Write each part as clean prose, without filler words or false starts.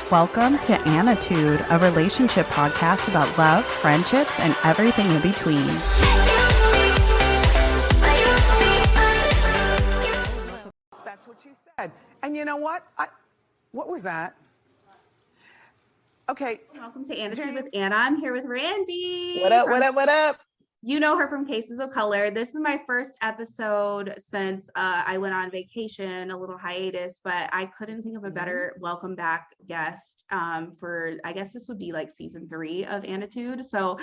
Welcome to Anitude, a relationship podcast about love, friendships, and everything in between. That's what she said. And you know what? What was that? Okay. Welcome to Anitude with Anna. I'm here with Randy. What up, what up, what up? You know her from Cases of Color. This is my first episode since I went on vacation, a little hiatus, but I couldn't think of a better welcome back guest for, I guess this would be like season 3 of Anitude. So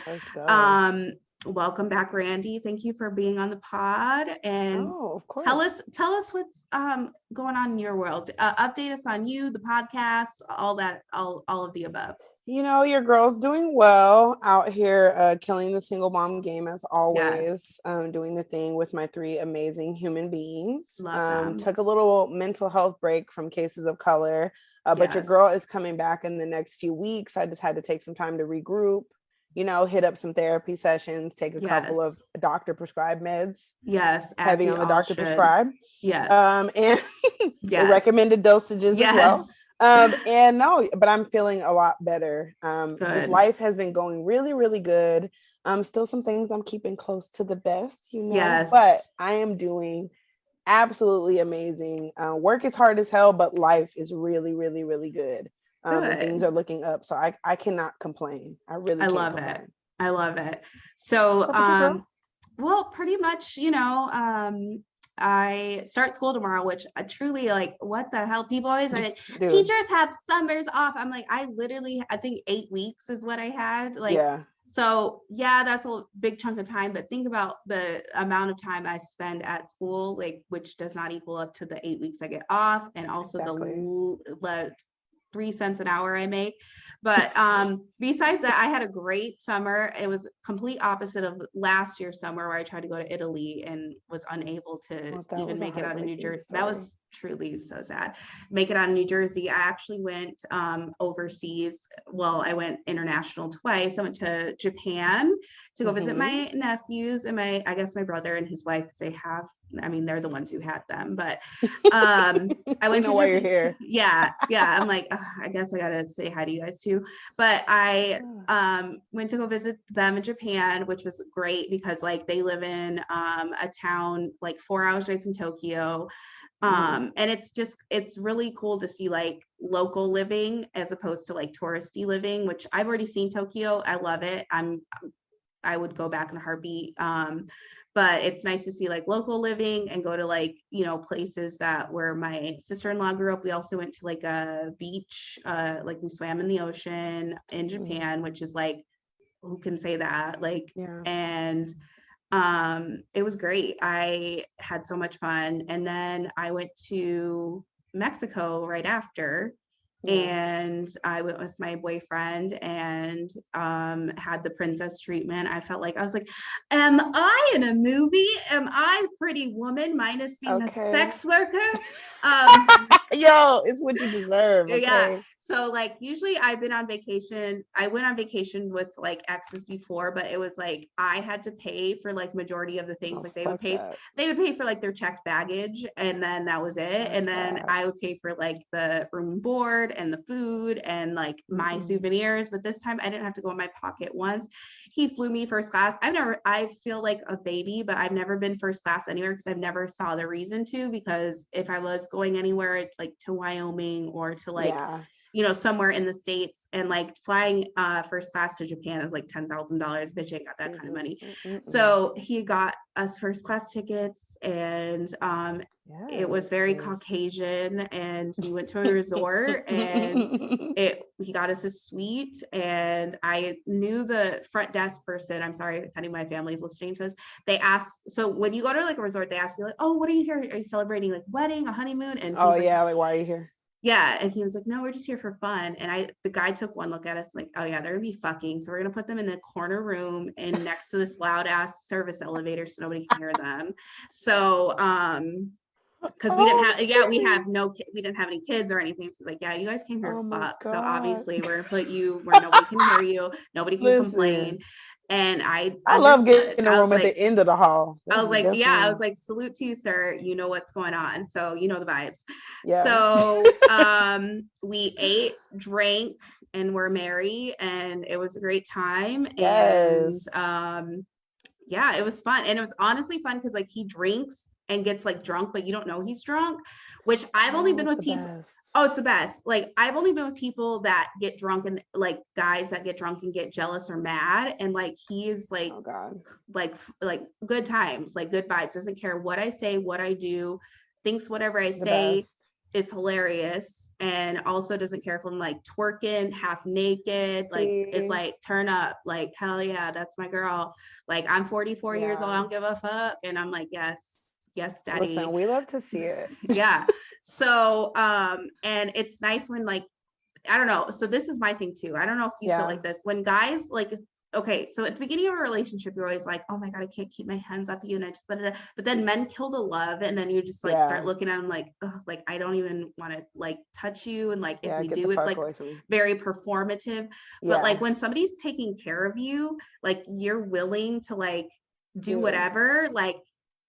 welcome back, Randy. Thank you for being on the pod. And of course. Tell us what's going on in your world. Update us on you, the podcast, all that, all of the above. You know, your girl's doing well out here, killing the single mom game as always, doing the thing with my 3 amazing human beings. Took a little mental health break from Cases of Color, but your girl is coming back in the next few weeks. I just had to take some time to regroup, you know, hit up some therapy sessions, take a couple of doctor prescribed meds. Yes. Heavy on the doctor prescribed. Yes. And the recommended dosages as well. And no, but I'm feeling a lot better. Just life has been going really, really good. Still some things I'm keeping close to the best, you know, but I am doing absolutely amazing. Work is hard as hell, but life is really, really, really good. Things are looking up. So I cannot complain. I love it. I love it. So, well, pretty much, you know, I start school tomorrow, which I truly like, what the hell? People always like, teachers have summers off. I'm like, I think 8 weeks is what I had. So that's a big chunk of time, but think about the amount of time I spend at school, like, which does not equal up to the 8 weeks I get off. And also the 3 cents an hour I make. But besides that, I had a great summer. It was complete opposite of last year's summer where I tried to go to Italy and was unable to even make it out of New Jersey. That was truly so sad. Make it out of New Jersey. I actually went overseas. Well, I went international twice. I went to Japan to go visit my nephews and I guess my brother and his wife, because they're the ones who had them, but I went to why you're here. Yeah. I'm like, I guess I gotta say hi to you guys too. But I went to go visit them in Japan, which was great because like they live in a town like 4 hours away from Tokyo. And it's really cool to see like local living as opposed to like touristy living, which I've already seen Tokyo. I love it. I would go back in a heartbeat. But it's nice to see like local living and go to like, you know, places where my sister-in-law grew up. We also went to like a beach, like we swam in the ocean in Japan, which is like, who can say that? And it was great. I had so much fun. And then I went to Mexico right after. And I went with my boyfriend and had the princess treatment. I was like, am I in a movie? Am I Pretty Woman minus being a sex worker? Yo, it's what you deserve. Okay? Yeah. So like usually I've been on vacation. I went on vacation with like exes before, but it was like I had to pay for like majority of the things. They would pay for like their checked baggage and then that was it. And then I would pay for like the room and board and the food and like my souvenirs. But this time I didn't have to go in my pocket once. He flew me first class. I feel like a baby, but I've never been first class anywhere because I've never saw the reason to, because if I was going anywhere, it's like to Wyoming or to like, you know, somewhere in the States, and like flying first class to Japan is like $10,000. Bitch, I got that kind of money. So he got us first class tickets and it was very Caucasian and we went to a resort and he got us a suite and I knew the front desk person. I'm sorry if any of my family's listening to this. They asked, so when you go to like a resort, they ask you like, oh, what are you here? Are you celebrating like wedding, a honeymoon? And like why are you here? Yeah. And he was like, no, we're just here for fun. And the guy took one look at us like, oh yeah, they're gonna be fucking. So we're gonna put them in the corner room and next to this loud ass service elevator so nobody can hear them. So, because we didn't have any kids or anything. So he's like, yeah, you guys came here to fuck. So obviously we're gonna put you where nobody can hear you, nobody can complain. And I love getting in the room at the end of the hall. I was like, I was like, salute to you, sir. You know what's going on. So you know the vibes. Yeah. So we ate, drank, and we're merry, and it was a great time. Yes. And yeah, it was fun. And it was honestly fun because like he drinks and gets like drunk, but you don't know he's drunk, which I've only been with people. Best. Oh, it's the best. Like I've only been with people that get drunk and like guys that get drunk and get jealous or mad. And like he is like, oh God, like good times, like good vibes. Doesn't care what I say, what I do, thinks whatever I say is hilarious, and also doesn't care if I'm like twerking half naked. Like it's like turn up, like hell yeah, that's my girl. Like I'm 44 years old, I don't give a fuck, and I'm like yes daddy. Listen, we love to see it. Yeah. So and it's nice when like I don't know, so this is my thing too, I don't know if you feel like this when guys like, okay, so at the beginning of a relationship, you're always like, oh my God, I can't keep my hands off you. And I just, but then men kill the love. And then you just like start looking at them like, oh, like, I don't even want to like touch you. And like, if we do, it's like very performative. But like when somebody's taking care of you, like you're willing to like do whatever, like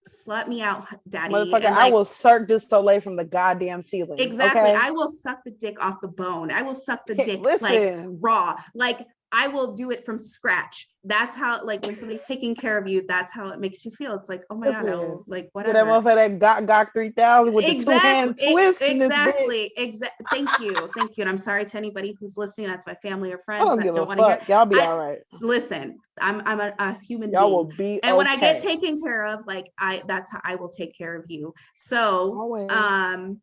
slut me out, daddy. Motherfucker, and, like, I will Cirque du Soleil from the goddamn ceiling. Exactly. Okay? I will suck the dick off the bone. I will suck the dick like raw. Like I will do it from scratch. That's how, like, when somebody's taking care of you, that's how it makes you feel. It's like, oh my God, I will, like, whatever. That motherfucker that got 3000 with the two-hand twist. Exactly. Thank you. And I'm sorry to anybody who's listening. That's my family or friends. I don't give a fuck. Y'all be all right. Listen, I'm a human Y'all being. will be and when I get taken care of, like, that's how I will take care of you. So, always.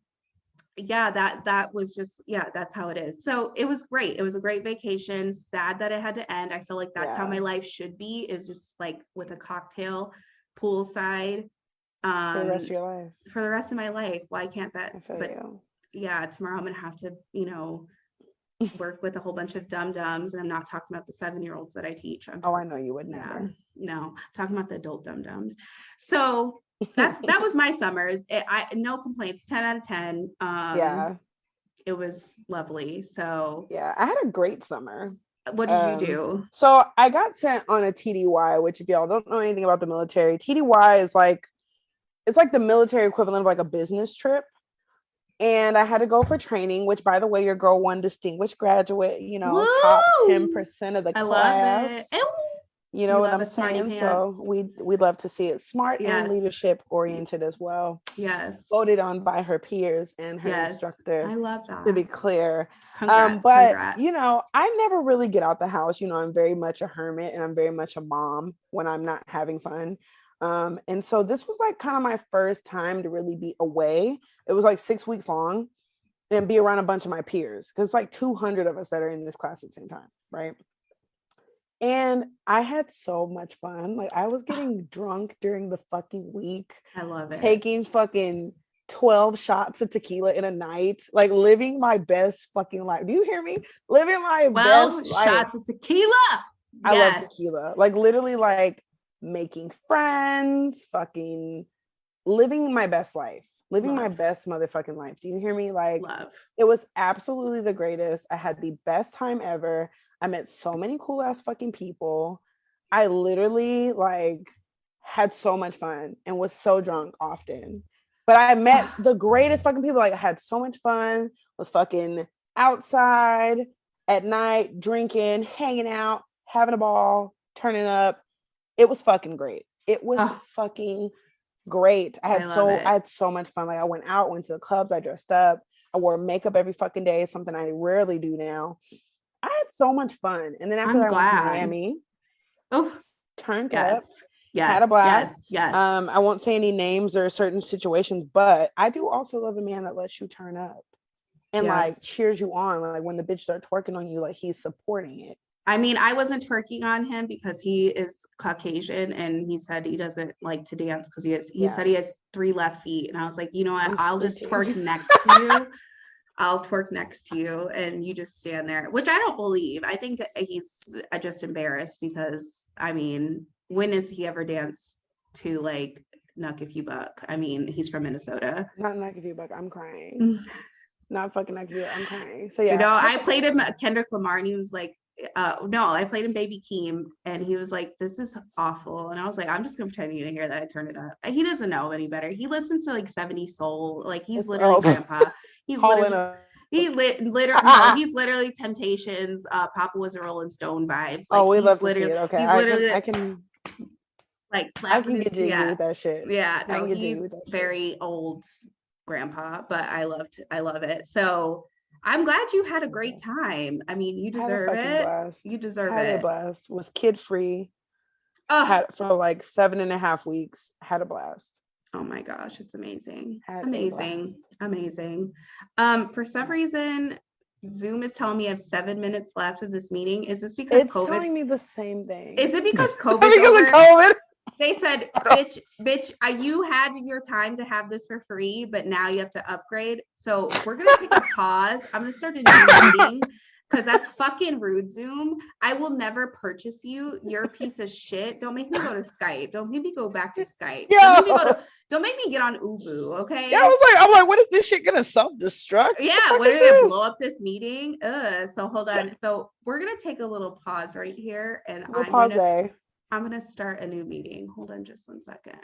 Yeah, that was just, that's how it is. So it was great. It was a great vacation. Sad that it had to end. I feel like that's how my life should be, is just like with a cocktail poolside. For the rest of your life. For the rest of my life. Why can't that? But yeah, tomorrow I'm gonna have to, work with a whole bunch of dum-dums, and I'm not talking about the 7-year-olds that I teach. I know you would never. No, I'm talking about the adult dum-dums. So that was my summer. No complaints, 10 out of 10. It was lovely. So I had a great summer. What did you do? So I got sent on a TDY, which if y'all don't know anything about the military, TDY is like, it's like the military equivalent of like a business trip. And I had to go for training, which, by the way, your girl won distinguished graduate, Woo! Top 10% of the class. Love it. You know what I'm saying? So we love to see it. Smart and leadership oriented as well. Yes. Voted on by her peers and her instructor. I love that. To be clear. Congrats, but I never really get out the house. I'm very much a hermit, and I'm very much a mom when I'm not having fun. And so this was like kind of my first time to really be away. It was like 6 weeks long, and be around a bunch of my peers, because it's like 200 of us that are in this class at the same time, right? And I had so much fun. Like, I was getting drunk during the fucking week. I love it. Taking fucking 12 shots of tequila in a night, like living my best fucking life. Do you hear me? Living my best life. 12 shots of tequila. I love tequila. Like, literally, like making friends, fucking living my best life. Living my best motherfucking life. Do you hear me? Like, it was absolutely the greatest. I had the best time ever. I met so many cool ass fucking people. I literally like had so much fun and was so drunk often. But I met the greatest fucking people. Like, I had so much fun, was fucking outside at night, drinking, hanging out, having a ball, turning up. It was fucking great. It was fucking great. I had so much fun. Like, I went out, went to the clubs, I dressed up, I wore makeup every fucking day, something I rarely do now. I had so much fun. And then after that, I went to Miami. Turned up. Had a blast. Yes. I won't say any names or certain situations, but I do also love a man that lets you turn up and like cheers you on. Like, when the bitch starts twerking on you, like, he's supporting it. I mean, I wasn't twerking on him because he is Caucasian, and he said he doesn't like to dance because he said he has 3 left feet. And I was like, you know what? I'll just twerk next to you. I'll twerk next to you, and you just stand there, which I don't believe. I think he's just embarrassed because, I mean, when has he ever danced to like Knuck If You Buck? I mean, he's from Minnesota. Not Knuck If You Buck. I'm crying. Not fucking Knuck If You Buck. I'm crying. So yeah. I played him Kendrick Lamar, and he was like, no, I played him Baby Keem, and he was like, "This is awful," and I was like, "I'm just gonna pretend you didn't hear that. I turned it up." He doesn't know any better. He listens to like 70s soul. Like he's literally grandpa. He's literally he's literally Temptations. Papa was a Rolling Stone vibes. Like, we love to see it. Okay, he's literally I can like I can get jiggy with that shit. Yeah, no, he's very old grandpa, but I love it. So I'm glad you had a great time. I mean, you deserve it. Blast. You deserve had it. A blast. Was kid free. Had for like 7.5 weeks. Had a blast. Oh my gosh, it's amazing. Had Amazing. For some reason, Zoom is telling me I have 7 minutes left of this meeting. Is this because it's telling me the same thing? Is it because COVID? Because of COVID? They said, bitch, you had your time to have this for free, but now you have to upgrade. So we're going to take a pause. I'm going to start a new meeting because that's fucking rude, Zoom. I will never purchase you. You're a piece of shit. Don't make me go to Skype. Don't make me go back to Skype. Don't make me get on Ubu, okay? Yeah, I'm like, what is this shit going to self-destruct? Yeah, what are they blow up this meeting? So hold on. So we're going to take a little pause right here. And I'm going to start a new meeting. Hold on just 1 second.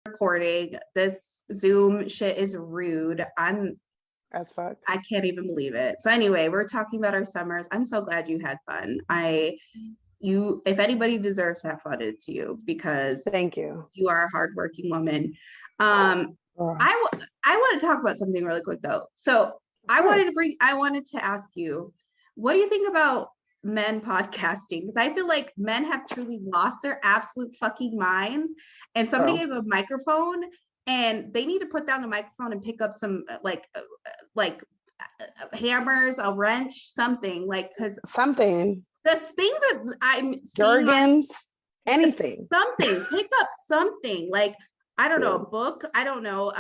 Recording. This Zoom shit is rude. As fuck. I can't even believe it. So anyway, we're talking about our summers. I'm so glad you had fun. If anybody deserves to have fun, it's you, because thank you. You are a hardworking woman. I want to talk about something really quick though. So I wanted to ask you, what do you think about men podcasting? Because I feel like men have truly lost their absolute fucking minds, and somebody gave a microphone and they need to put down the microphone and pick up some like hammers, a wrench, something, like, because something, the things that I'm Jergens, anything, something, pick up something, like, I don't know, a book, I don't know,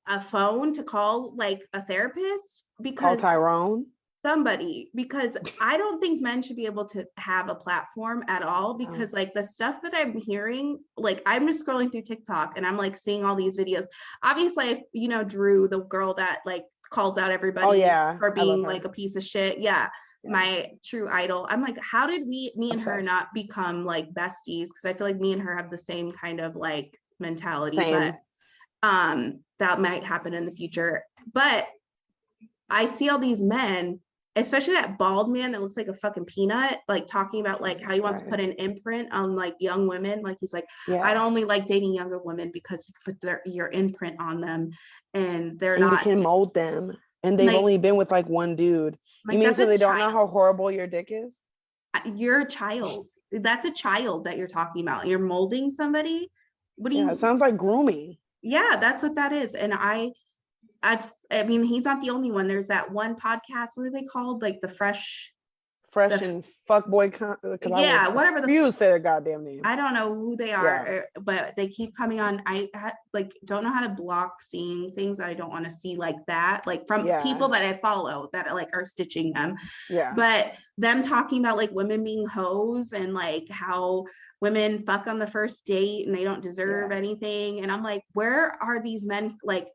a phone to call like a therapist, because call Tyrone, somebody, because I don't think men should be able to have a platform at all, because like the stuff that I'm hearing, like I'm just scrolling through TikTok and I'm like seeing all these videos. Obviously, Drew, the girl that like calls out everybody for being like a piece of shit. Yeah. My true idol. I'm like, how did me and her not become like besties? Because I feel like me and her have the same kind of like mentality. But that might happen in the future. But I see all these men, especially that bald man that looks like a fucking peanut, like talking about like how he wants to put an imprint on like young women. Like he's like, I'd only like dating younger women because you put your imprint on them, and you can mold them, and they've only been with like one dude. Like, you mean so they don't know how horrible your dick is? You're a child. That's a child that you're talking about. You're molding somebody. What do you? It sounds like grooming. Yeah, that's what that is. And I I mean, he's not the only one. There's that one podcast. What are they called? Like the Fresh and Fuckboy. Yeah, whatever the you say their goddamn name. I don't know who they are, but they keep coming on. I don't know how to block seeing things that I don't want to see like that, like from people that I follow that like are stitching them. Yeah. But them talking about like women being hoes and like how women fuck on the first date and they don't deserve anything. And I'm like, where are these men? Like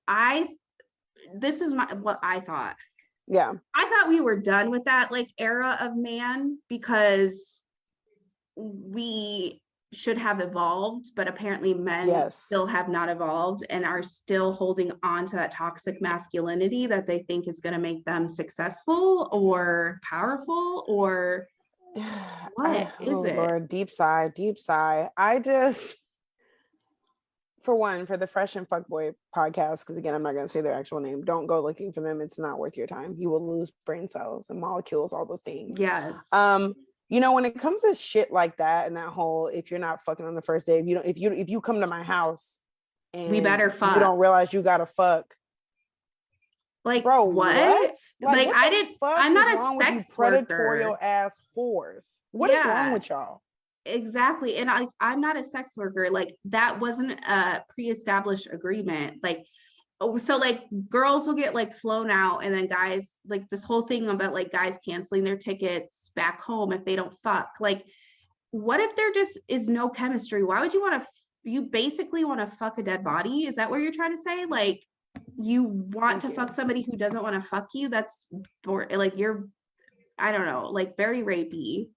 this is what I thought. Yeah. I thought we were done with that like era of man because we should have evolved, but apparently men still have not evolved and are still holding on to that toxic masculinity that they think is going to make them successful or powerful or what is it? Lord, deep sigh. I just, for one, for the Fresh and Fuckboy podcast, because again, I'm not going to say their actual name. Don't go looking for them. It's not worth your time. You will lose brain cells and molecules, all those things. Yes. You know, when it comes to shit like that and that whole, if you're not fucking on the first day, if you come to my house and we better fuck, you don't realize you gotta fuck. Like, bro, what? Like I'm not a sex predatorial ass whores. What is wrong with y'all? Exactly. And I'm not a sex worker. Like that wasn't a pre-established agreement. Like, so like girls will get like flown out and then guys, like this whole thing about like guys canceling their tickets back home if they don't fuck. Like, what if there just is no chemistry? Why would you basically want to fuck a dead body? Is that what you're trying to say? Like you want to fuck somebody who doesn't want to fuck you? That's like you're, I don't know, like very rapey.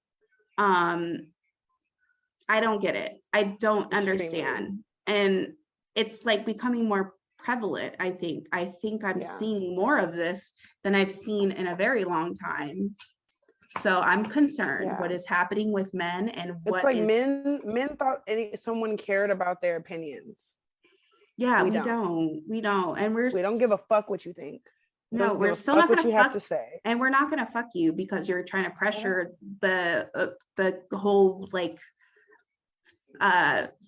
I don't get it. I don't understand. And it's like becoming more prevalent. I think I'm seeing more of this than I've seen in a very long time. So I'm concerned what is happening with men and what it's like men thought someone cared about their opinions. Yeah, we don't. And we don't give a fuck what you think. No, we're still not gonna fuck what you have to say. And we're not gonna fuck you because you're trying to pressure the whole like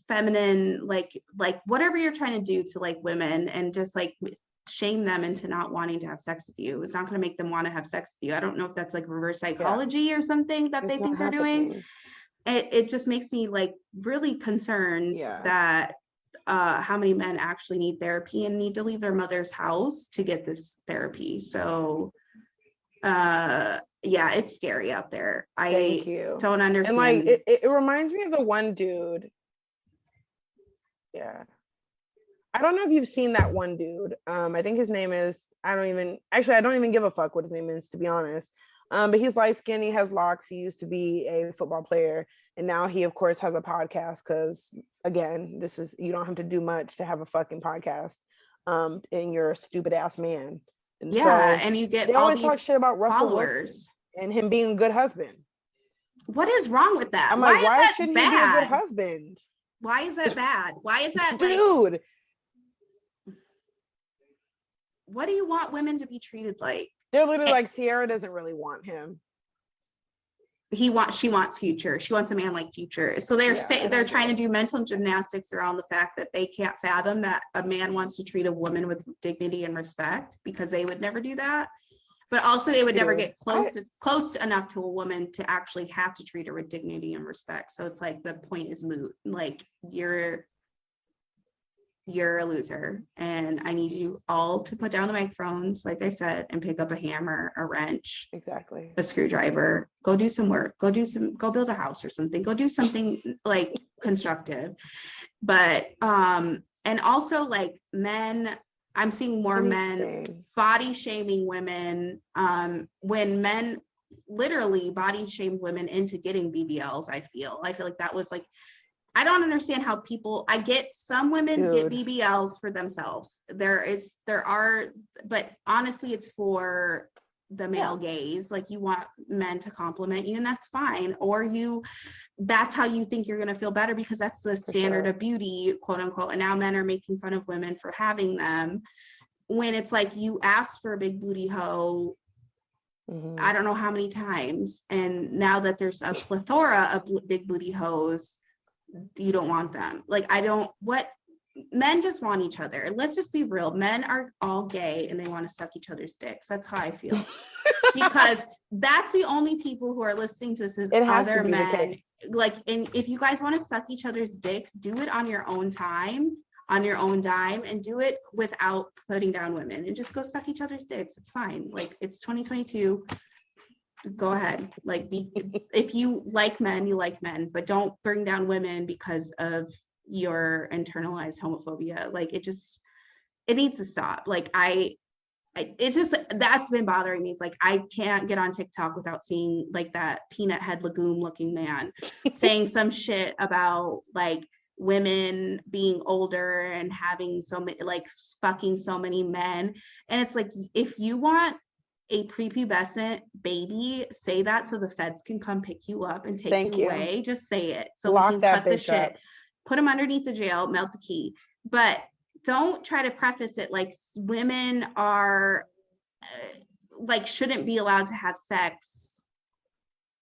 feminine like whatever you're trying to do to like women and just like shame them into not wanting to have sex with you. It's not going to make them want to have sex with you. I don't know if that's like reverse psychology or something that they think they're doing. It just makes me like really concerned that how many men actually need therapy and need to leave their mother's house to get this therapy. So it's scary out there. I don't understand. And like it reminds me of the one dude. Yeah. I don't know if you've seen that one dude. I think his name is, I don't even give a fuck what his name is, to be honest. But he's light skinned, he has locks, he used to be a football player, and now he of course has a podcast because again, you don't have to do much to have a fucking podcast. And you're a stupid ass man. And and you get they all always these talk shit about Russell followers Wilson and him being a good husband. What is wrong with that? I'm like, why shouldn't he be a good husband? Why is that bad? Why is that dude? What do you want women to be treated like? They're literally like, Sierra doesn't really want him. She wants Future. She wants a man like Future. So they're trying to do mental gymnastics around the fact that they can't fathom that a man wants to treat a woman with dignity and respect because they would never do that. But also they would never get close enough to a woman to actually have to treat her with dignity and respect. So it's like the point is moot. Like you're a loser and I need you all to put down the microphones, like I said, and pick up a hammer, a wrench, a screwdriver, go do some work, go build a house or something, go do something like constructive. But and also like men, I'm seeing more men body shaming women when men literally body shame women into getting BBLs. I feel like that was like, I don't understand how I get some women get BBLs for themselves. There are, but honestly, it's for the male gaze. Like you want men to compliment you and that's fine. Or that's how you think you're going to feel better because that's the standard of beauty, quote unquote. And now men are making fun of women for having them when it's like you asked for a big booty hoe. I don't know how many times. And now that there's a plethora of big booty hoes, you don't want them. Like, men just want each other. Let's just be real. Men are all gay and they want to suck each other's dicks. That's how I feel. Because that's the only people who are listening to this is other men. Like, and if you guys want to suck each other's dicks, do it on your own time, on your own dime, and do it without putting down women, and just go suck each other's dicks. It's fine. Like, it's 2022. Go ahead. Like, if you like men, you like men, but don't bring down women because of your internalized homophobia. Like, it needs to stop. Like, it's just, that's been bothering me. It's like, I can't get on TikTok without seeing like that peanut head legume looking man saying some shit about like women being older and having so many, like fucking so many men. And it's like, if you want a prepubescent baby, say that so the feds can come pick you up and take you away. Just say it so we can cut the shit, put him underneath the jail, melt the key. But don't try to preface it like women are like shouldn't be allowed to have sex,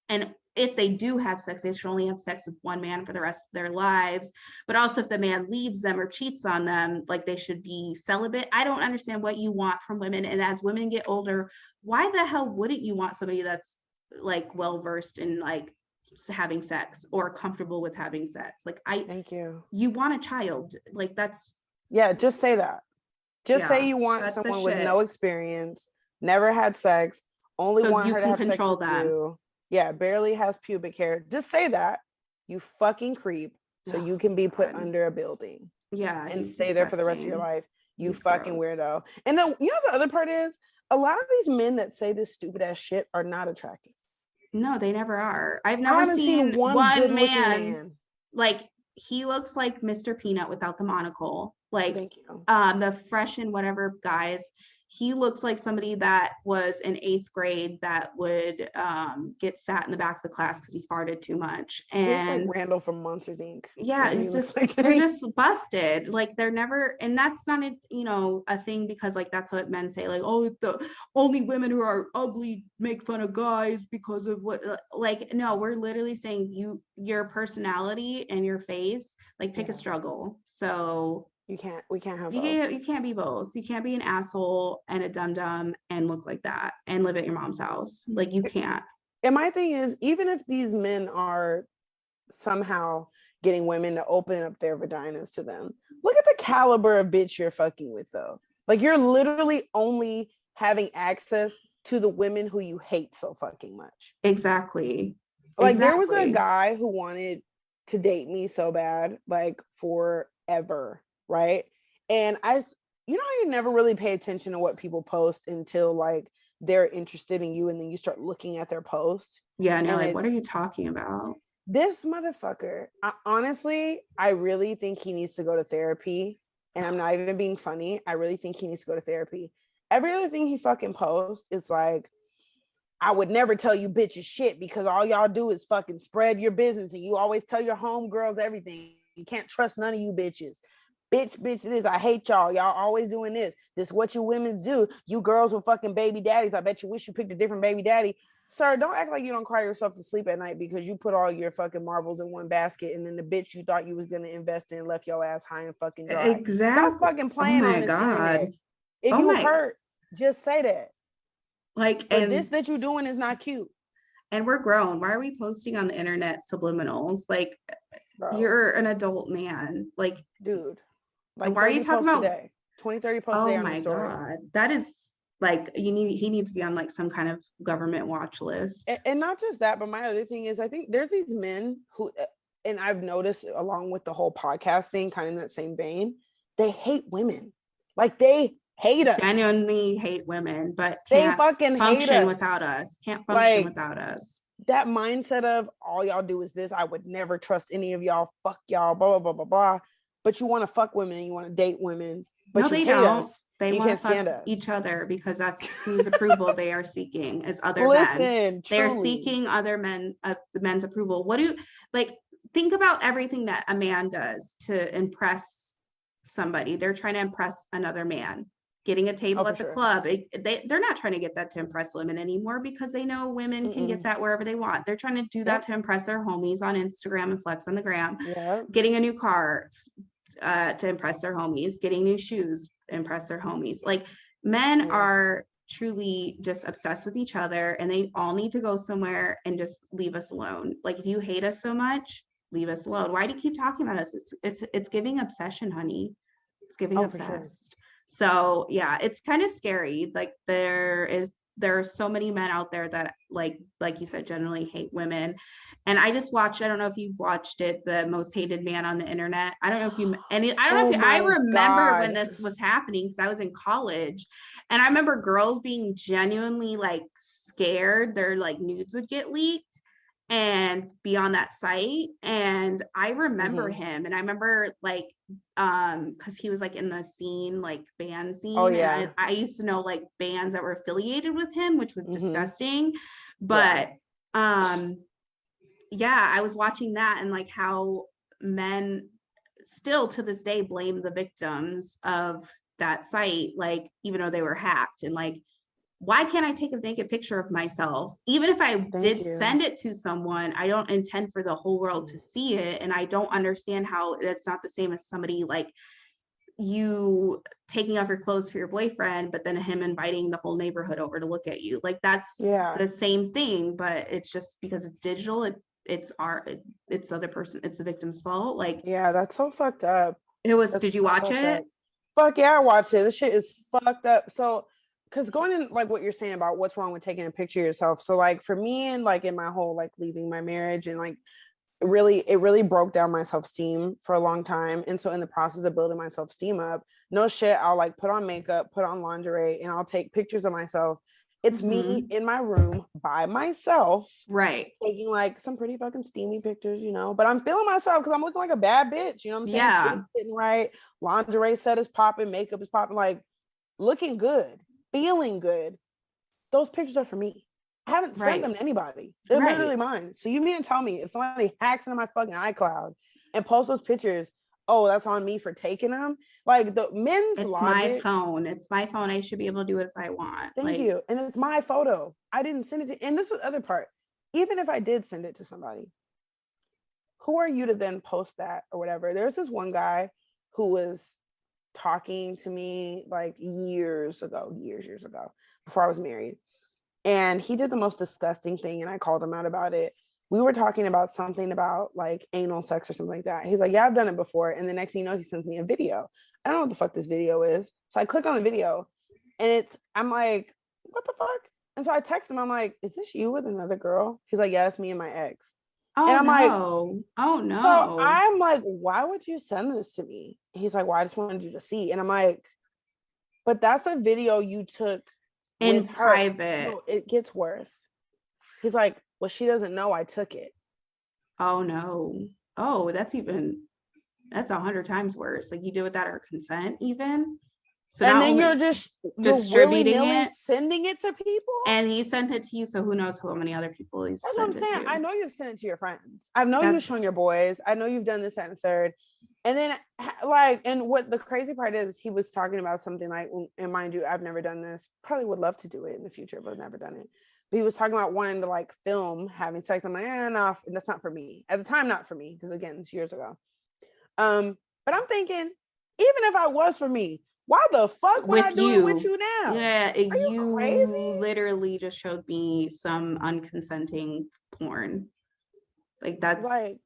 and if they do have sex, they should only have sex with one man for the rest of their lives. But also, if the man leaves them or cheats on them, like they should be celibate. I don't understand what you want from women. And as women get older, why the hell wouldn't you want somebody that's like well versed in like having sex or comfortable with having sex? Like, thank you. You want a child. Like, that's just say that. Just say you want someone with no experience, never had sex, only want her to have sex with you. Yeah, barely has pubic hair. Just say that, you fucking creep, so you can be put under a building. Yeah, and stay there for the rest of your life. You fucking weirdo. And then, you know, the other part is, a lot of these men that say this stupid ass shit are not attractive. No, they never are. I've never seen one man. Like, he looks like Mr. Peanut without the monocle. Like, the fresh and whatever guys. He looks like somebody that was in 8th grade that would get sat in the back of the class because he farted too much. And he looks like Randall from Monsters Inc. Yeah, it's just like they're just busted. Like, they're never, and that's not a thing, because like that's what men say, like, oh, the only women who are ugly make fun of guys because of what. Like, no, we're literally saying your personality and your face, like, pick a struggle. So we can't have both. You can't be both. You can't be an asshole and a dum-dum and look like that and live at your mom's house. Like, you can't. And my thing is, even if these men are somehow getting women to open up their vaginas to them, look at the caliber of bitch you're fucking with, though. Like, you're literally only having access to the women who you hate so fucking much. Exactly. Like, there was a guy who wanted to date me so bad, like, forever. Right. And how you never really pay attention to what people post until like they're interested in you, and then you start looking at their post. Yeah, and you're like, what are you talking about? This motherfucker, I really think he needs to go to therapy. And I'm not even being funny. I really think he needs to go to therapy. Every other thing he fucking posts is like, I would never tell you bitches shit because all y'all do is fucking spread your business, and you always tell your homegirls everything. You can't trust none of you bitches. Bitch, this, I hate y'all. Y'all always doing this. This is what you women do. You girls with fucking baby daddies. I bet you wish you picked a different baby daddy. Sir, don't act like you don't cry yourself to sleep at night because you put all your fucking marbles in one basket, and then the bitch you thought you was going to invest in left your ass high and fucking dry. Exactly. Stop fucking playing on this internet. If you hurt, just say that. Like, but this that you're doing is not cute. And we're grown. Why are we posting on the internet subliminals? Like, bro, you're an adult man. Like, dude. Like, why are you talking about 20-30 posts a day on the story? Oh my God. That is like, he needs to be on like some kind of government watch list. And not just that, but my other thing is, I think there's these men who, and I've noticed along with the whole podcast thing, kind of in that same vein, they hate women. Like, they hate us. Genuinely hate women, but they fucking function hate us. Without us. Can't function without us. That mindset of all y'all do is this. I would never trust any of y'all. Fuck y'all. Blah, blah, blah, blah, blah. But you want to fuck women and you want to date women. But no, they don't. Us. They want to fuck each other because that's whose approval they are seeking as other men. They are seeking other men, the men's approval. Think about everything that a man does to impress somebody. They're trying to impress another man. Getting a table at the club. They're not trying to get that to impress women anymore because they know women can get that wherever they want. They're trying to do that to impress their homies on Instagram and flex on the gram. Getting a new car, to impress their homies, getting new shoes, impress their homies. Like men are truly just obsessed with each other, and they all need to go somewhere and just leave us alone. Like if you hate us so much, leave us alone. Why do you keep talking about us? It's giving obsession, honey. It's giving obsessed. Sure. So yeah, it's kind of scary. Like there are so many men out there that like you said, generally hate women. And I just watched, I don't know if you've watched it, The Most Hated Man on the Internet. I don't know if you, and I don't know if you, I remember when this was happening because I was in college, and I remember girls being genuinely like scared their like nudes would get leaked and be on that site. And I remember him, and I remember like because he was like in the scene, like band scene. Oh yeah. And I used to know like bands that were affiliated with him, which was disgusting. But yeah, I was watching that, and like how men still to this day blame the victims of that site, like even though they were hacked. And like, why can't I take a naked picture of myself? Even if I did send it to someone, I don't intend for the whole world to see it. And I don't understand how that's not the same as somebody like you taking off your clothes for your boyfriend, but then him inviting the whole neighborhood over to look at you. Like that's the same thing, but it's just because it's digital, it's other person, it's the victim's fault. Like that's so fucked up. It was. Did you watch it? Up. Fuck yeah, I watched it. This shit is fucked up. So because going in like what you're saying about what's wrong with taking a picture of yourself, so like for me, and like in my whole like leaving my marriage, and like it really broke down my self-esteem for a long time. And so in the process of building my self-esteem up, no shit, I'll like put on makeup, put on lingerie, and I'll take pictures of myself. It's me in my room by myself, right, taking like some pretty fucking steamy pictures, you know, but I'm feeling myself because I'm looking like a bad bitch, you know what I'm saying? Yeah, sitting right, lingerie set is popping, makeup is popping, like looking good, feeling good. Those pictures are for me. I haven't sent them to anybody. They're literally mine. So you mean to tell me if somebody hacks into my fucking iCloud and posts those pictures, oh, that's on me for taking them? Like the men's it's logic, my phone. It's my phone. I should be able to do it if I want. Thank you. And it's my photo. I didn't send it to, and this is the other part. Even if I did send it to somebody, who are you to then post that or whatever? There's this one guy who was talking to me like years ago, before I was married. And he did the most disgusting thing, and I called him out about it. We were talking about something about like anal sex or something like that. He's like, yeah, I've done it before. And the next thing you know, he sends me a video. I don't know what the fuck this video is. So I click on the video, and I'm like, what the fuck? And so I text him, I'm like, is this you with another girl? He's like, yeah, it's me and my ex. Oh, and I'm like, oh no. So I'm like, why would you send this to me? He's like, well, I just wanted you to see. And I'm like, but that's a video you took in private. No, it gets worse. He's like, well, she doesn't know I took it. Oh no. Oh, that's 100 times worse. Like you did without her consent even. So and then you're just distributing it, sending it to people. And he sent it to you, so who knows how many other people he's sent it to. That's what I'm saying. I know you've sent it to your friends. I know you've shown your boys. I know you've done this, that, and third. And then like, and what the crazy part is, he was talking about something like, and mind you, I've never done this. Probably would love to do it in the future, but I've never done it. But he was talking about wanting to like film having sex. I'm like, no, that's not for me. At the time, not for me, because again, it's years ago. But I'm thinking, even if I was for me, why the fuck would I do it with you now? Yeah, you crazy? Literally just showed me some unconsenting porn. Like that's like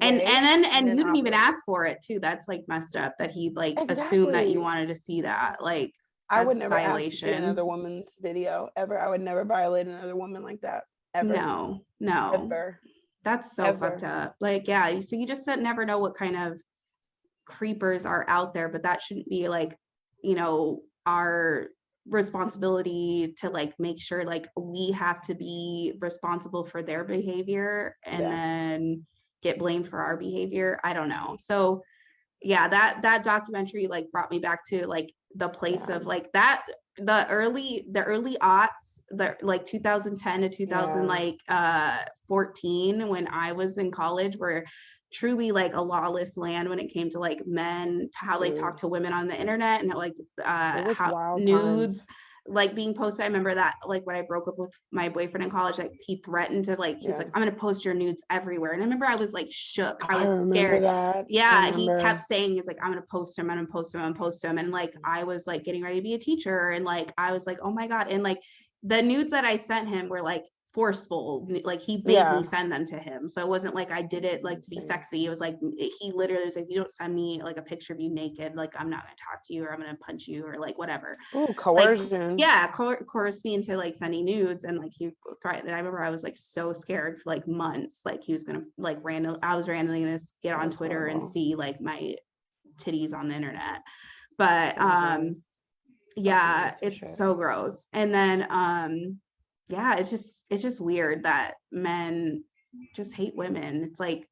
and you didn't even ask for it too. That's like messed up that he like assumed that you wanted to see that. Like I would never ask to see another woman's video ever. I would never violate another woman like that ever. No, ever. That's so fucked up. Like yeah, so you just never know what kind of creepers are out there, but that shouldn't be like, you know, our responsibility to like make sure like we have to be responsible for their behavior and then get blamed for our behavior. I don't know. So yeah, that documentary like brought me back to like the place of like that, the early aughts, the like 2010 to 2014 when I was in college, were truly like a lawless land when it came to like men, how they talk to women on the internet, and like how nudes times. like being posted. I remember that, like when I broke up with my boyfriend in college, like he threatened to like, he's like, I'm going to post your nudes everywhere. And I remember I was like shook. I was scared. Yeah. He kept saying, he's like, I'm going to post him. I'm going to post him. I'm going to post him. And like, I was like getting ready to be a teacher. And like, I was like, oh my God. And like the nudes that I sent him were like forceful, like he made me send them to him. So it wasn't like I did it like to be sexy. It was like he literally was like, you don't send me like a picture of you naked, like I'm not gonna talk to you, or I'm gonna punch you, or like whatever. Oh, coercion. Like, coerced me into like sending nudes. And like he threatened. I remember I was like so scared for like months, like he was gonna like I was randomly gonna get on Twitter and see like my titties on the internet. But yeah, it's so gross. And then yeah, it's just weird that men just hate women. It's like,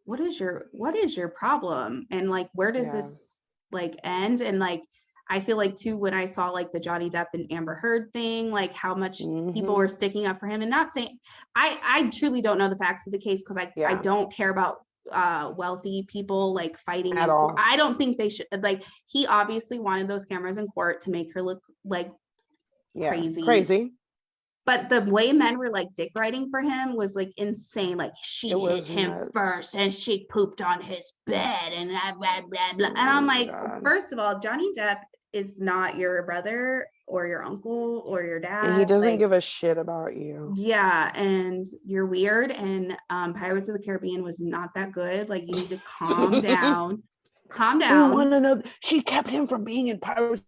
what is your problem? And like, where does this like end? And like, I feel like too, when I saw like the Johnny Depp and Amber Heard thing, like how much people were sticking up for him, and not saying, I truly don't know the facts of the case, because I don't care about wealthy people like fighting at all. I don't think they should. Like, he obviously wanted those cameras in court to make her look like crazy. But the way men were like dick riding for him was like insane. Like, she hit him first and she pooped on his bed and blah, blah, blah, blah. And I'm like, first of all, Johnny Depp is not your brother or your uncle or your dad. And he doesn't give a shit about you. Yeah. And you're weird. And Pirates of the Caribbean was not that good. Like, you need to calm down. Calm down. We want to know. She kept him from being in Pirates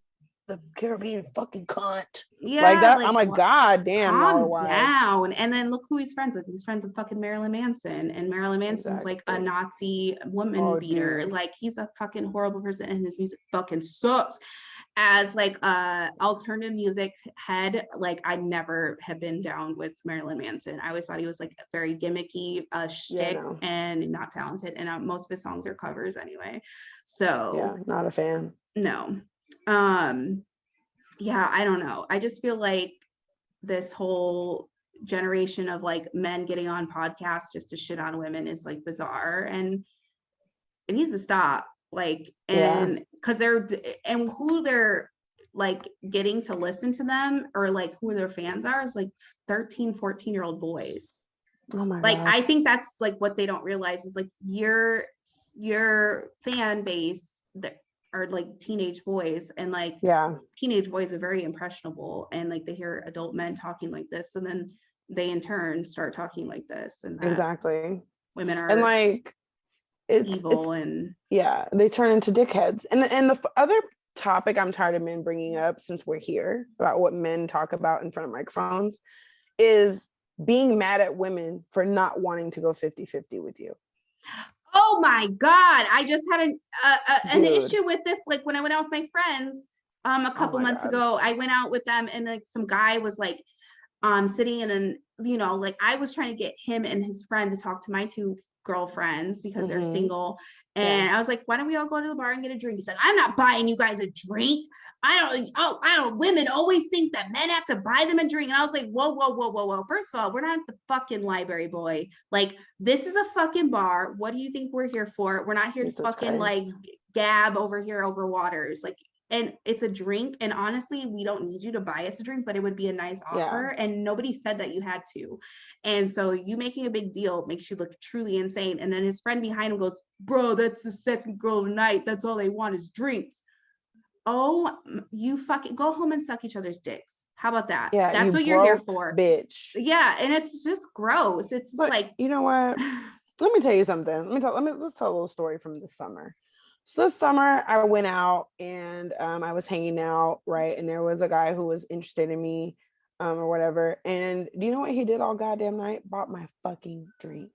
the Caribbean, fucking cunt. Yeah, like that. I'm like, God damn, calm down. And then look who he's friends with. He's friends with fucking Marilyn Manson, and Marilyn Manson's like a Nazi woman beater. Dude. Like, he's a fucking horrible person, and his music fucking sucks. As like alternative music head, like I never have been down with Marilyn Manson. I always thought he was like very gimmicky, shtick, and not talented. And most of his songs are covers anyway. So not a fan. No. Yeah, I don't know. I just feel like this whole generation of like men getting on podcasts just to shit on women is like bizarre, and it needs to stop. Like, and because and who they're like getting to listen to them, or like who their fans are, is like 13, 14-year-old boys. Oh my like God. I think that's like what they don't realize is like your fan base that are like teenage boys, and like teenage boys are very impressionable, and like they hear adult men talking like this, and then they in turn start talking like this, and exactly women are and like evil, and they turn into dickheads. And the other topic I'm tired of men bringing up, since we're here about what men talk about in front of microphones, is being mad at women for not wanting to go 50-50 with you. Oh my God. I just had an issue with this. Like, when I went out with my friends a couple months ago, I went out with them, and like some guy was like sitting, and then, you know, like I was trying to get him and his friend to talk to my two girlfriends because they're single. And I was like, why don't we all go to the bar and get a drink? He's like, I'm not buying you guys a drink. I don't, women always think that men have to buy them a drink. And I was like, whoa. First of all, we're not at the fucking library, boy. Like, this is a fucking bar. What do you think we're here for? We're not here to fucking like gab over here over waters. Like, and it's a drink. And honestly, we don't need you to buy us a drink, but it would be a nice offer. And nobody said that you had to. And so you making a big deal makes you look truly insane. And then his friend behind him goes, bro, that's the second girl tonight. That's all they want is drinks. Oh, you fucking go home and suck each other's dicks. How about that? Yeah, that's what you're here for, bitch. Yeah, and it's just gross. It's like, you know what? Let me tell you something. Let's tell a little story from this summer. So this summer I went out, and I was hanging out, right? And there was a guy who was interested in me, or whatever. And do you know what he did all goddamn night? Bought my fucking drinks.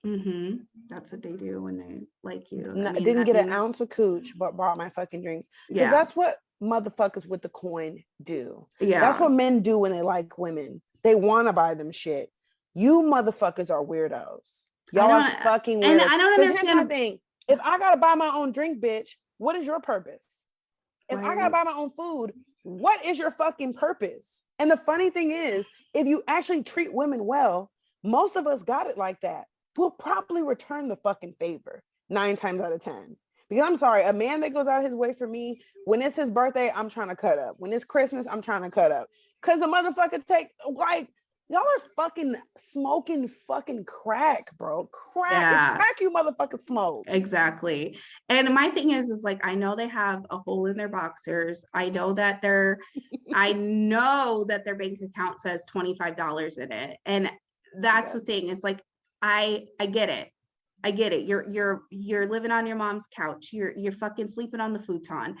That's what they do when they like you. Didn't get an ounce of cooch, but bought my fucking drinks. Because that's what motherfuckers with the coin do. That's what men do when they like women. They want to buy them shit. You motherfuckers are weirdos. Y'all are fucking weirdos. And I don't understand. Here's my thing. If I gotta buy my own drink, bitch, what is your purpose? If I gotta buy my own food, what is your fucking purpose? And the funny thing is, if you actually treat women well, most of us got it like that. We'll probably return the fucking favor 9 times out of 10. Because I'm sorry, a man that goes out his way for me, when it's his birthday, I'm trying to cut up. When it's Christmas, I'm trying to cut up. Because the motherfucker y'all are fucking smoking fucking crack, bro. Crack. Yeah. It's crack you motherfucking smoke. Exactly. And my thing is like, I know they have a hole in their boxers. I know that their bank account says $25 in it. And that's the thing. It's like, I get it. I get it. You're living on your mom's couch. You're fucking sleeping on the futon.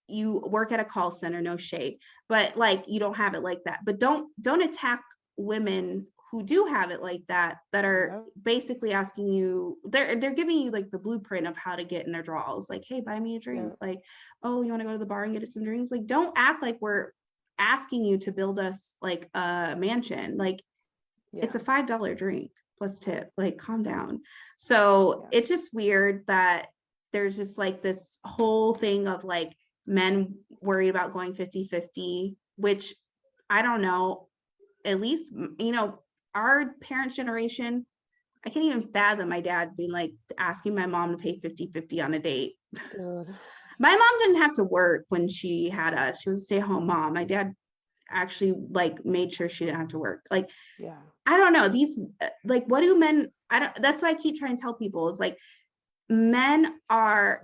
You work at a call center, no shade, but like, you don't have it like that. But don't attack women who do have it like that are basically asking you, they're giving you like the blueprint of how to get in their drawers. Like, hey, buy me a drink. Like, oh, you want to go to the bar and get some drinks? Like, don't act like we're asking you to build us like a mansion. Like, it's a $5 drink plus tip. Like, calm down. So it's just weird that there's just like this whole thing of like men worried about going 50-50, which I don't know, at least, you know, our parents' generation, I can't even fathom my dad being like asking my mom to pay 50-50 on a date. God. My mom didn't have to work when she had us. She was a stay-at-home mom. My dad actually like made sure she didn't have to work. Like, I don't know, these, like, what do men, that's what I keep trying to tell people is like, men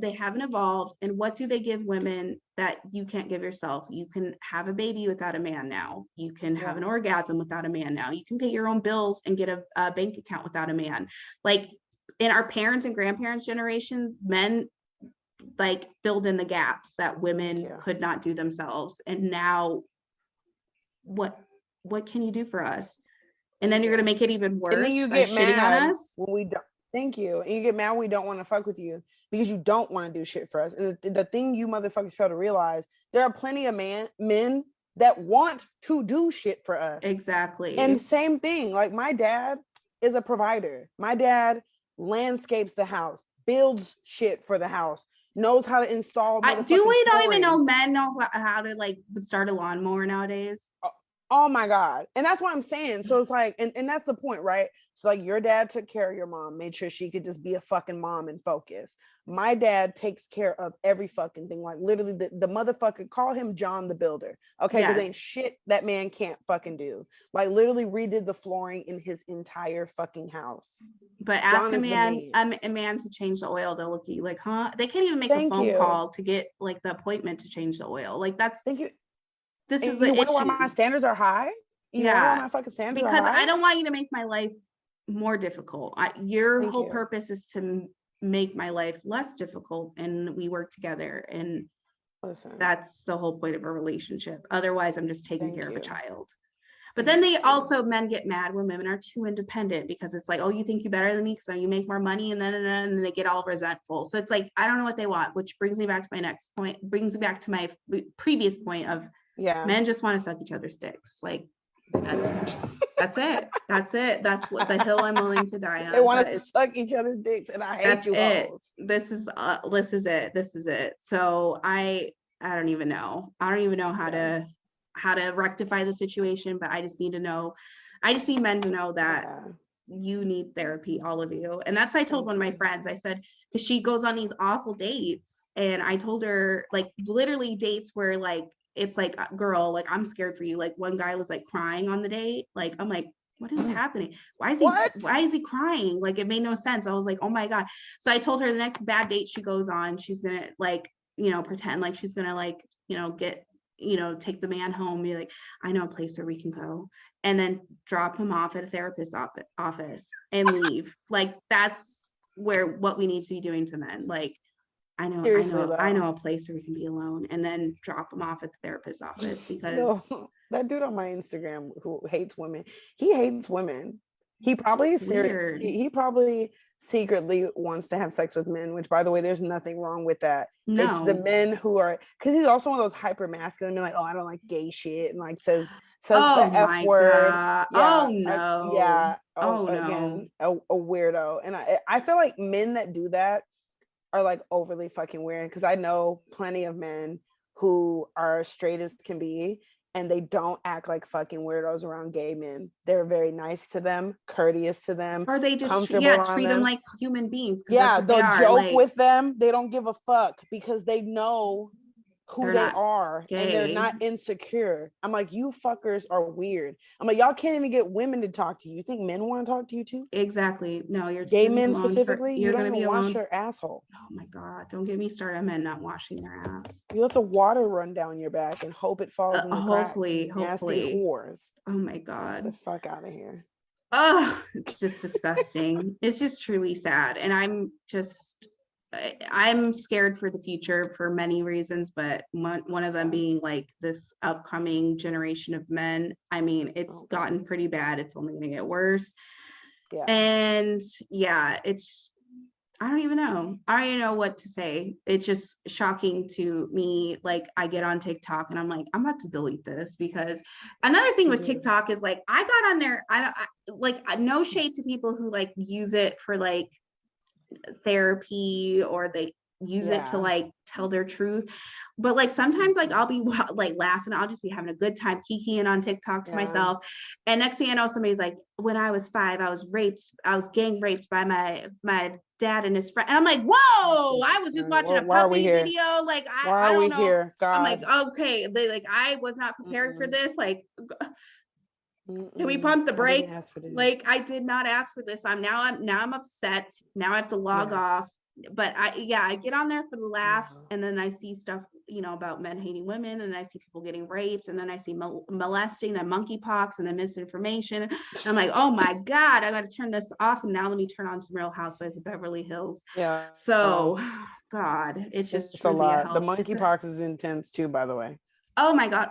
they haven't evolved. And what do they give women that you can't give yourself? You can have a baby without a man now. You can have an orgasm without a man now. You can pay your own bills and get a bank account without a man. Like, in our parents' and grandparents' generation, men like filled in the gaps that women could not do themselves. And now what can you do for us? And then you're gonna make it even worse. And then you get mad on us when we don't. Thank you. And you get mad when we don't want to fuck with you because you don't want to do shit for us. And the thing you motherfuckers fail to realize, there are plenty of men that want to do shit for us. Exactly. And same thing, like my dad is a provider. My dad landscapes the house, builds shit for the house, knows how to install. Don't even know men know how to like start a lawnmower nowadays? Oh my God. And that's what I'm saying. So it's like, and that's the point, right? So like your dad took care of your mom, made sure she could just be a fucking mom and focus. My dad takes care of every fucking thing. Like literally the motherfucker, call him John the Builder. Okay. Because ain't shit that man can't fucking do. Like literally redid the flooring in his entire fucking house. But ask a man to change the oil, they'll look at you like, huh? They can't even make a phone call to get like the appointment to change the oil. Like that's, thank you. This and is you wonder why my standards are high. You wonder why my fucking standards because are high? I don't want you to make my life more difficult. Your whole purpose is to make my life less difficult, and we work together. And that's the whole point of a relationship. Otherwise, I'm just taking care of a child. But then men get mad when women are too independent because it's like, oh, you think you're better than me because you make more money, and then they get all resentful. So it's like, I don't know what they want, which brings me back to my next point, brings me back to my previous point of men just want to suck each other's dicks. Like that's it. That's what the hill I'm willing to die on. They want to suck each other's dicks, and I hate you all. This is it. So I don't even know. I don't even know how to rectify the situation, but I just need men to know that you need therapy, all of you. And that's what I told one of my friends. I said, because she goes on these awful dates, and I told her like literally dates where like it's like, girl, like I'm scared for you. Like one guy was like crying on the date. Like I'm like, what is happening? Why is he crying? Like it made no sense. I was like, oh my God. So I told her the next bad date she goes on, she's gonna like, pretend like she's gonna like, get, take the man home, be like, I know a place where we can go, and then drop him off at a therapist's office and leave. Like that's what we need to be doing to men. Like I know a place where we can be alone, and then drop him off at the therapist's office because that dude on my Instagram who hates women, he hates women. He probably he probably secretly wants to have sex with men, which by the way, there's nothing wrong with that. No. It's the men who are, because he's also one of those hyper masculine, like, oh, I don't like gay shit, and like says the F word. God. Oh no. Again, a weirdo. And I feel like men that do that are like overly fucking weird, because I know plenty of men who are straight as can be, and they don't act like fucking weirdos around gay men. They're very nice to them, courteous to them, or they just treat them like human beings. Yeah, they'll joke with them. They don't give a fuck because they know who they are gay. And they're not insecure. I'm like, you fuckers are weird. I'm like, y'all can't even get women to talk to you. You think men want to talk to you too? Exactly. No, you're gay men specifically. You're going to be wash alone. your asshole. Oh my God. Don't get me started on men not washing their ass. You let the water run down your back and hope it falls in the hopefully, crack. Nasty whores. Oh my God. Get the fuck out of here. Oh, it's just disgusting. It's just truly sad. And I'm scared for the future for many reasons, but one of them being like this upcoming generation of men. I mean, it's gotten pretty bad. It's only going to get worse. Yeah. And yeah, I don't even know. I don't even know what to say. It's just shocking to me. Like, I get on TikTok and I'm like, I'm about to delete this, because another thing with TikTok is like, I got on there. I no shade to people who like use it for like therapy, or they use it to like tell their truth, but like sometimes like I'll be like laughing, I'll just be having a good time kikiing on TikTok to myself, and next thing I know, somebody's like, when I was 5 I was gang raped by my dad and his friend, and I'm like, whoa, I was just watching a puppy video, like I don't know here? I'm like, okay, I was not prepared for this, like can we pump the brakes? Like, I did not ask for this. I'm upset. Now I have to log off. But I get on there for the laughs, and then I see stuff, about men hating women, and I see people getting raped, and then I see molesting, then monkeypox, and then misinformation. And I'm like, oh my God, I got to turn this off. And now let me turn on some Real Housewives of Beverly Hills. Yeah. So, God, it's just a lot. The monkeypox is intense too, by the way. Oh my God,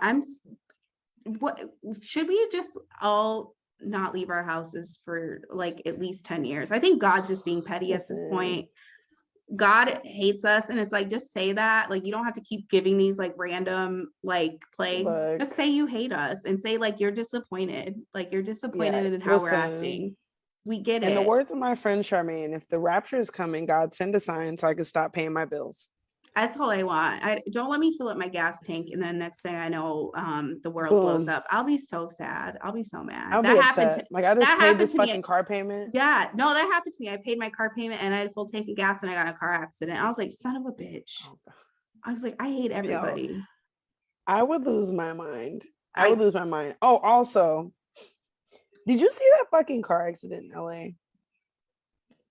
what should we just all not leave our houses for like at least 10 years? I think God's just being petty at this point. God hates us, and it's like, just say that. Like, you don't have to keep giving these like random like plagues. Just say you hate us, and say like you're disappointed. Like, you're disappointed in how we're acting. We get it. In the words of my friend Charmaine, if the rapture is coming, God send a sign so I can stop paying my bills. That's all I want. Don't let me fill up my gas tank, and then next thing I know, the world blows up. I'll be so sad. I'll be so mad. I'll be upset. Like, I just paid this fucking car payment. Yeah, no, that happened to me. I paid my car payment, and I had a full tank of gas, and I got in a car accident. I was like, son of a bitch. I was like, I hate everybody. I would lose my mind. I would lose my mind. Oh, also, did you see that fucking car accident in LA?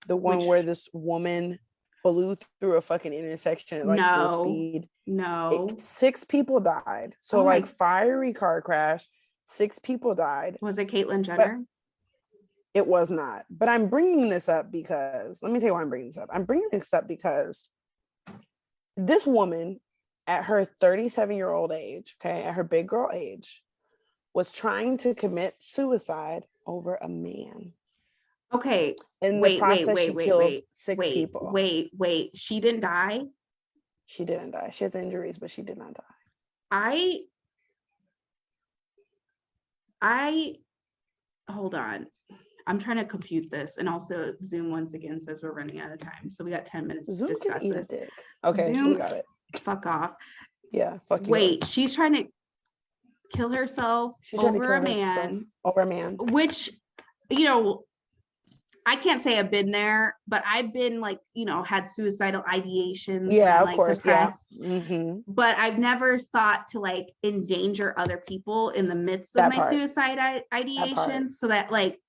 The one where this woman flew through a fucking intersection at like full speed. No. 6 people died. So fiery car crash. 6 people died. Was it Caitlyn Jenner? But it was not. But I'm bringing this up because, let me tell you why I'm bringing this up. I'm bringing this up because this woman at her 37-year-old age, at her big girl age, was trying to commit suicide over a man. Okay. Wait. 6 people. Wait. She didn't die? She didn't die. She has injuries, but she did not die. Hold on. I'm trying to compute this, and also Zoom once again says we're running out of time. So we got 10 minutes to discuss this. Okay, Zoom, we got it. Fuck off. Yeah, fuck you. Wait, she's trying to kill herself over a man. Over a man. Which, I can't say I've been there, but I've been like, had suicidal ideations. Yeah, and, of course. Depressed. Yeah. Mm-hmm. But I've never thought to like endanger other people in the midst of my suicide ideation. So that like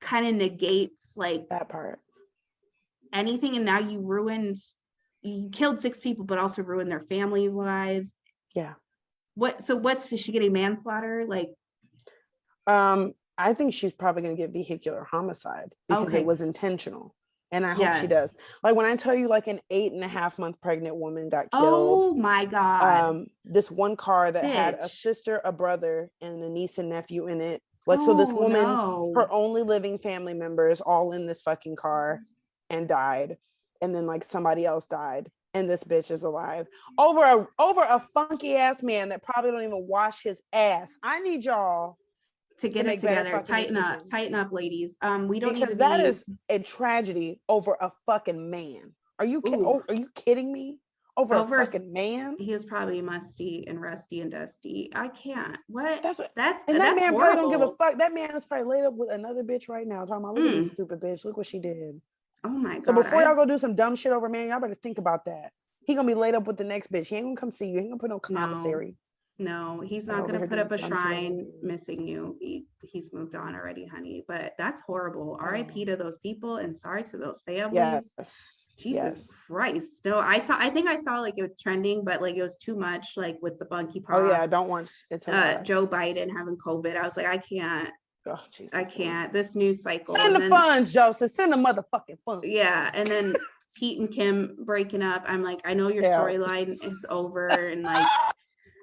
kind of negates like that part. Anything. And now you killed 6 people, but also ruined their families' lives. Yeah. Is she getting manslaughter? Like, I think she's probably going to get vehicular homicide because it was intentional. And I hope she does. Like, when I tell you, like, an 8.5-month pregnant woman got killed. Oh my God. This one car that had a sister, a brother, and a niece and nephew in it. Like, so this woman, her only living family members all in this fucking car and died. And then like somebody else died. And this bitch is alive over a funky ass man that probably don't even wash his ass. I need y'all to get it together. Tighten up, ladies. We don't need to that is a tragedy over a fucking man. Are you kidding me? over a fucking man. He was probably musty and rusty and dusty. I can't. What? That's and that that's man horrible. probably don't give a fuck. That man is probably laid up with another bitch right now. Talking about, look at this stupid bitch. Look what she did. Oh my God. So before y'all go do some dumb shit over man, y'all better think about that. He gonna be laid up with the next bitch. He ain't gonna come see you. He ain't gonna put no commissary. No, he's not gonna put up a shrine missing you. He's moved on already, honey. But that's horrible. R.I.P. to those people and sorry to those families. Yes. Jesus Christ. No, I think I saw like it was trending, but like it was too much, like with the monkeypox. Oh yeah, I don't want it's Joe Biden having COVID. I was like, I can't. Oh, Jesus, I can't. This news cycle. Send the funds, Joseph. Send the motherfucking funds. Yeah, and then Pete and Kim breaking up. I'm like, I know your storyline is over, and like,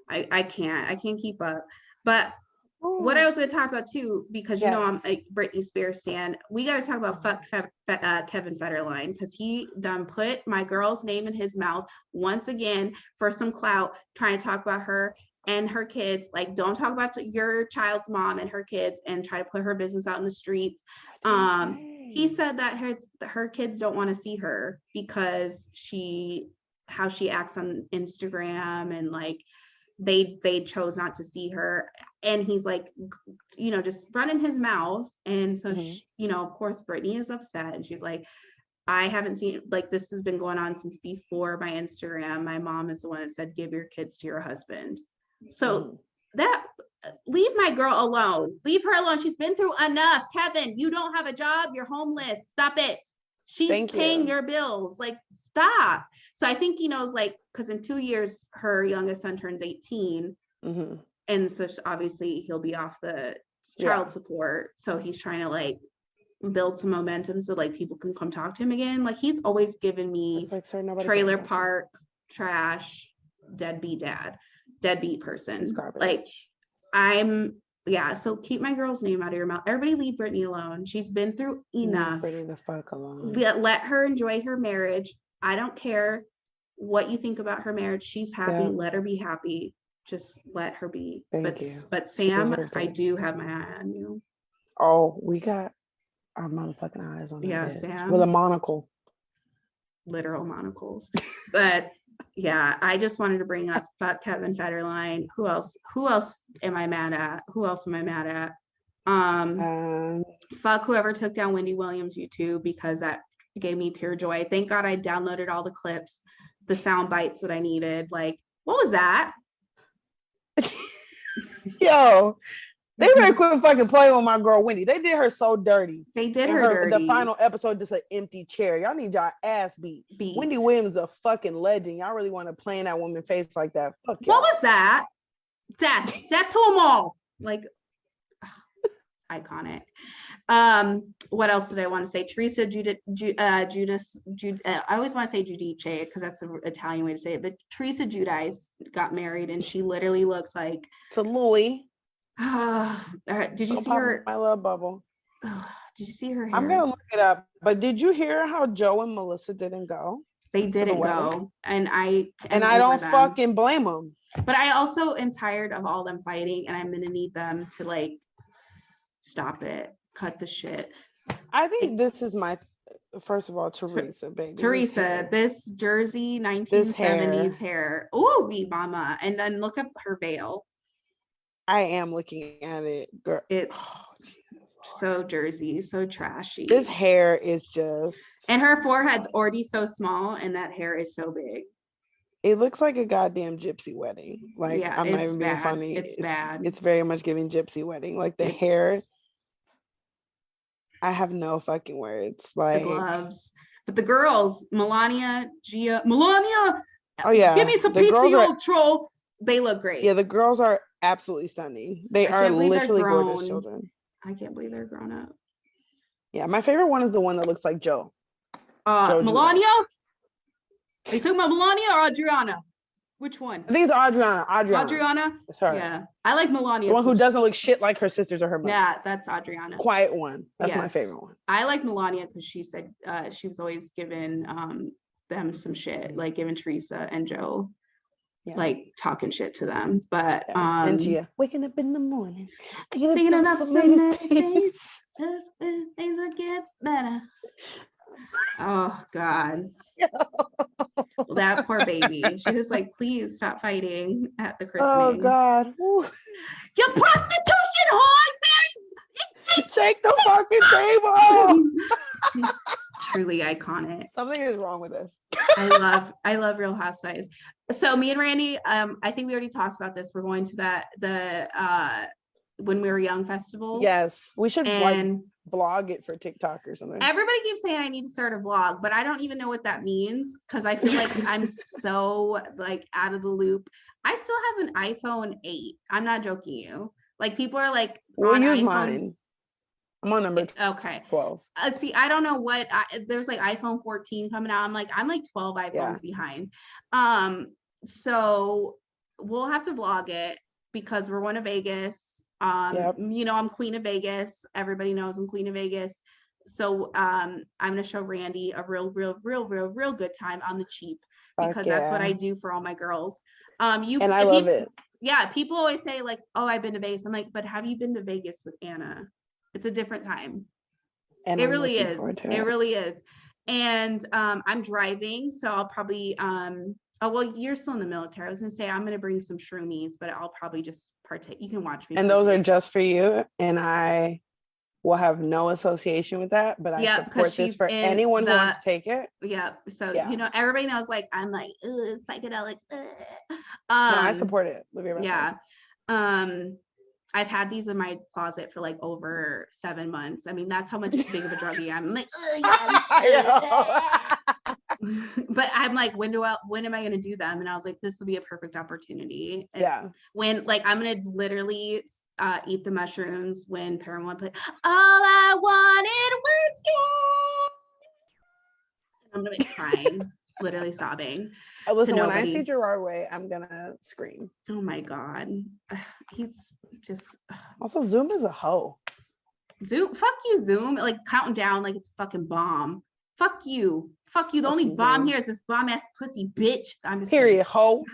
I can't keep up. But what I was going to talk about too, because you know I'm a Britney Spears stan, we got to talk about Kevin Federline, because he done put my girl's name in his mouth once again for some clout, trying to talk about her and her kids. Like, don't talk about your child's mom and her kids and try to put her business out in the streets. He said that her kids don't want to see her because how she acts on Instagram, and like they chose not to see her. And he's like, you know, just running his mouth. And so she, you know, of course Britney is upset, and she's like, I haven't seen, like, this has been going on since before my Instagram. My mom is the one that said, give your kids to your husband. So that, leave my girl alone. Leave her alone. She's been through enough. Kevin, you don't have a job. You're homeless. Stop it. She's paying your bills. Like, stop. So I think he knows, like, because in 2 years, her youngest son turns 18. And so obviously he'll be off the child support. So he's trying to like build some momentum so like people can come talk to him again. Like, he's always given me like, trailer park, trash, deadbeat dad, deadbeat person. Like, so keep my girl's name out of your mouth. Everybody leave Britney alone. She's been through enough. Leave Britney the fuck alone. Let her enjoy her marriage. I don't care what you think about her marriage. She's happy. Let her be happy. Just let her be. But Sam, I do have my eye on you. Oh, we got our motherfucking eyes on you. Yeah, Sam. With a monocle. Literal monocles. But yeah, I just wanted to bring up Kevin Federline. Who else am I mad at? Fuck whoever took down Wendy Williams' YouTube, because that gave me pure joy. Thank God I downloaded all the clips, the sound bites that I needed. Like, what was that? Yo, they better quit fucking playing with my girl Wendy. They did her so dirty. They did her dirty. The final episode, just an empty chair. Y'all need y'all ass beat. Wendy Williams is a fucking legend. Y'all really want to play in that woman's face like that? Fuck y'all. What was that? Death to them all. Like, iconic. What else did I want to say? Teresa Judice. I always want to say Giudice because that's an Italian way to say it, but Teresa Giudice got married, and she literally looked like to Louis. Did you see her? My love bubble. Did you see her hair? I'm gonna look it up. But did you hear how Joe and Melissa didn't go? They didn't go, and I don't fucking blame them. But I also am tired of all them fighting, and I'm gonna need them to like stop it. Cut the shit. I think this is my, first of all, Teresa, baby. Teresa, this jersey 1970s hair. Ooh, wee mama. And then look up her veil. I am looking at it, girl. It's so Jersey, so trashy. This hair is just... And her forehead's already so small, and that hair is so big. It looks like a goddamn gypsy wedding. Like, yeah, I'm not even being funny. It's bad. It's very much giving gypsy wedding. Like, the hair... I have no fucking words. Like, the gloves, but the girls, Melania. Oh yeah, give me some pizza, you old troll. They look great. Yeah, the girls are absolutely stunning. They are literally gorgeous children. I can't believe they're grown up. Yeah, my favorite one is the one that looks like Joe. Melania. Are you talking about Melania or Adriana? Which one? I think it's Adriana. Sorry. Yeah. I like Melania. The one who doesn't look shit like her sisters or her mother. Yeah, that's Adriana. Quiet one. That's my favorite one. I like Melania because she said she was always giving them some shit, like giving Teresa and Joe, like talking shit to them. But and Gia, waking up in the morning, thinking about so many things. Things will get better. Oh God. That poor baby. She was like, please stop fighting at the christening. Oh God. Woo. You prostitution whore! Shake the fucking table. Truly iconic. Something is wrong with this. I love Real Housewives. So me and Randy, I think we already talked about this. We're going to the When We Were Young festival. Yes, we should vlog it for TikTok or something. Everybody keeps saying I need to start a vlog, but I don't even know what that means because I feel like I'm so like out of the loop. I still have an iPhone 8. I'm not joking you. Like people are like, we'll use mine. I'm on number 12. See, I don't know what there's like iPhone 14 coming out. I'm like 12 iPhones behind. So we'll have to vlog it because we're going to Vegas. You know, I'm Queen of Vegas. Everybody knows I'm Queen of Vegas. So I'm gonna show Randy a real good time on the cheap because that's what I do for all my girls. I love it. Yeah, people always say like, oh, I've been to Vegas. I'm like, but have you been to Vegas with Anna? It's a different time. And it really is. It really is. And I'm driving, so I'll probably oh well, you're still in the military. I was gonna say I'm gonna bring some shroomies, but I'll probably just partake. You can watch me. And those are just for you, and I will have no association with that. But I support this for anyone who wants to take it. Yeah. So you know, everybody knows like I'm like psychedelics. No, I support it. Live your best life. I've had these in my closet for like over 7 months. I mean, that's how much big of a druggie I'm like, but I'm like, when am I going to do them? And I was like, this will be a perfect opportunity. When like, I'm going to literally eat the mushrooms when Paramount played All I Wanted Was You. I'm going to be crying. Literally sobbing. Listen, when I see Gerard Way, I'm gonna scream. Oh my God. He's just also Zoom is a hoe. Zoom, fuck you, Zoom. Like counting down like it's a fucking bomb. Fuck you. The only bomb Zoom here is this bomb ass pussy bitch. I'm just period hoe.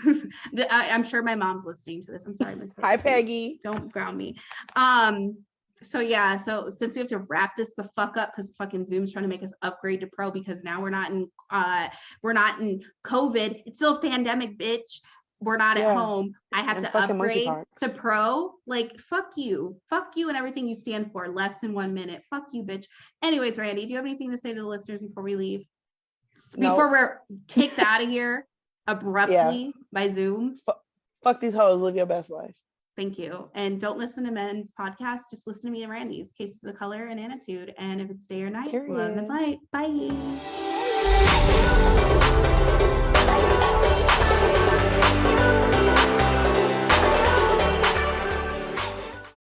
I'm sure my mom's listening to this. I'm sorry, Miss Peggy. Hi, Peggy. Don't ground me. So since we have to wrap this the fuck up because fucking Zoom's trying to make us upgrade to Pro because now we're not in COVID. It's still a pandemic, bitch. We're not at home. I have to upgrade to Pro. Like fuck you and everything you stand for. Less than 1 minute. Fuck you, bitch. Anyways, Randy, do you have anything to say to the listeners before we leave? Before we're kicked out of here abruptly by Zoom? Fuck these hoes. Live your best life. Thank you. And don't listen to men's podcasts. Just listen to me and Randy's Cases of Color and Attitude. And if it's day or night, love and light. Bye.